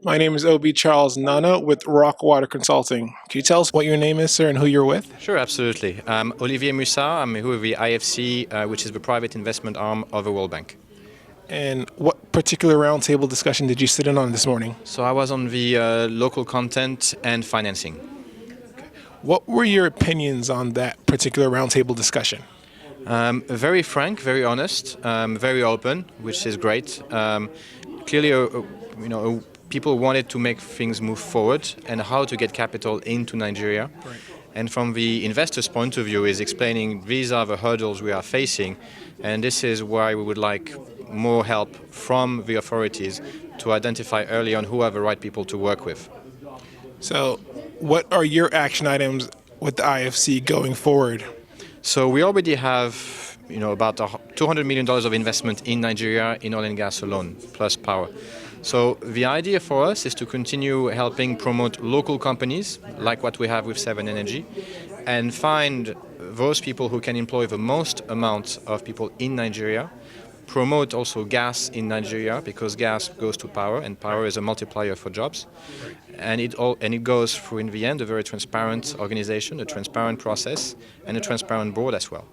My name is OB Charles Nana with Rockwater Consulting. Can you tell us what your name is, sir, and who you're with? Sure, absolutely. Olivier Mussat, I'm with the IFC, which is the private investment arm of the World Bank. And what particular roundtable discussion did you sit in on this morning? So I was on the local content and financing. What were your opinions on that particular roundtable discussion? Very frank, very honest, very open, which is great. Clearly, people wanted to make things move forward and how to get capital into Nigeria. Right. And from the investor's point of view is explaining these are the hurdles we are facing, and this is why we would like more help from the authorities to identify early on who are the right people to work with. So, what are your action items with the IFC going forward? So we already have, about $200 million of investment in Nigeria in oil and gas alone, plus power. So the idea for us is to continue helping promote local companies, like what we have with Seven Energy, and find those people who can employ the most amount of people in Nigeria, promote also gas in Nigeria, because gas goes to power, and power is a multiplier for jobs. And it goes through, in the end, a very transparent organization, a transparent process, and a transparent board as well.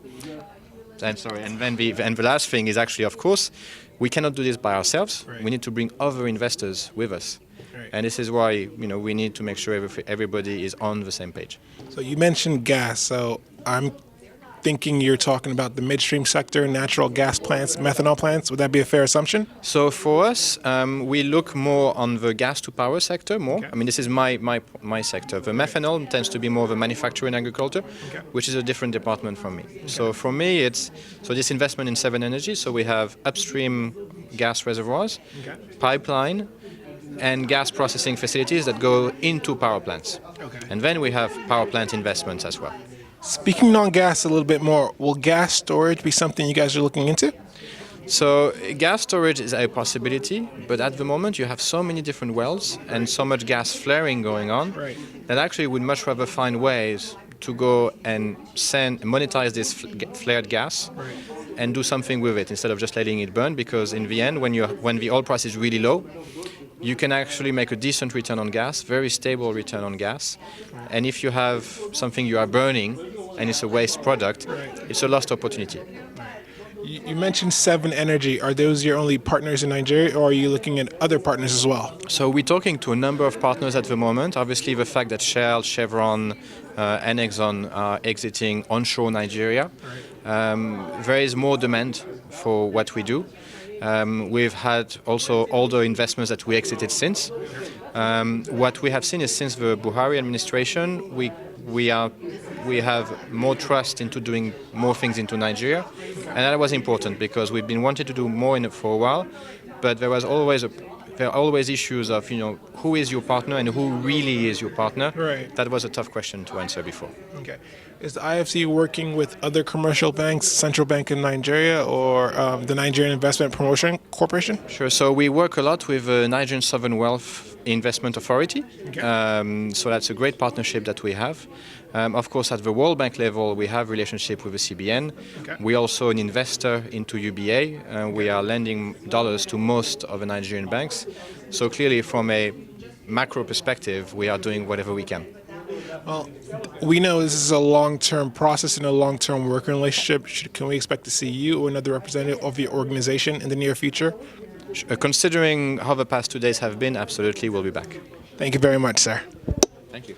And then the last thing is actually, of course, we cannot do this by ourselves. Right. We need to bring other investors with us. Right. And this is why we need to make sure everybody is on the same page. So you mentioned gas, so I'm thinking you're talking about the midstream sector, natural gas plants, methanol plants. Would that be a fair assumption? So for us, we look more on the gas to power sector more. Okay. I mean, this is my sector. The methanol tends to be more of a manufacturing agriculture, Okay. which is a different department from me. So for me, it's this investment in Seven Energy. So we have upstream gas reservoirs, Okay. pipeline, and gas processing facilities that go into power plants. Okay. And then we have power plant investments as well. Speaking on gas a little bit more, will gas storage be something you guys are looking into? So gas storage is a possibility, but at the moment you have so many different wells and so much gas flaring going on Right. that actually would much rather find ways to go and monetize this flared gas Right. and do something with it instead of just letting it burn, because in the end when the oil price is really low, you can actually make a decent return on gas, very stable return on gas. And if you have something you are burning and it's a waste product, it's a lost opportunity. You mentioned Seven Energy. Are those your only partners in Nigeria, or are you looking at other partners as well? So we're talking to a number of partners at the moment. Obviously, the fact that Shell, Chevron, and Exxon are exiting onshore Nigeria, there is more demand for what we do. We've had also older investments that we exited since. What we have seen is since the Buhari administration, we have more trust into doing more things into Nigeria, and that was important because we've been wanting to do more in it for a while, but there are always issues of who is your partner and who really is your partner. Right. That was a tough question to answer before. Okay. Is the IFC working with other commercial banks, Central Bank in Nigeria, or the Nigerian Investment Promotion Corporation? Sure. So we work a lot with the Nigerian Sovereign Wealth Investment Authority. Okay. So that's a great partnership that we have. Of course, at the World Bank level, we have relationship with the CBN. Okay. We're also an investor into UBA. We are lending dollars to most of the Nigerian banks. So clearly, from a macro perspective, we are doing whatever we can. Well, we know this is a long-term process and a long-term working relationship. Can we expect to see you or another representative of your organization in the near future? Considering how the past 2 days have been, absolutely, we'll be back. Thank you very much, sir. Thank you.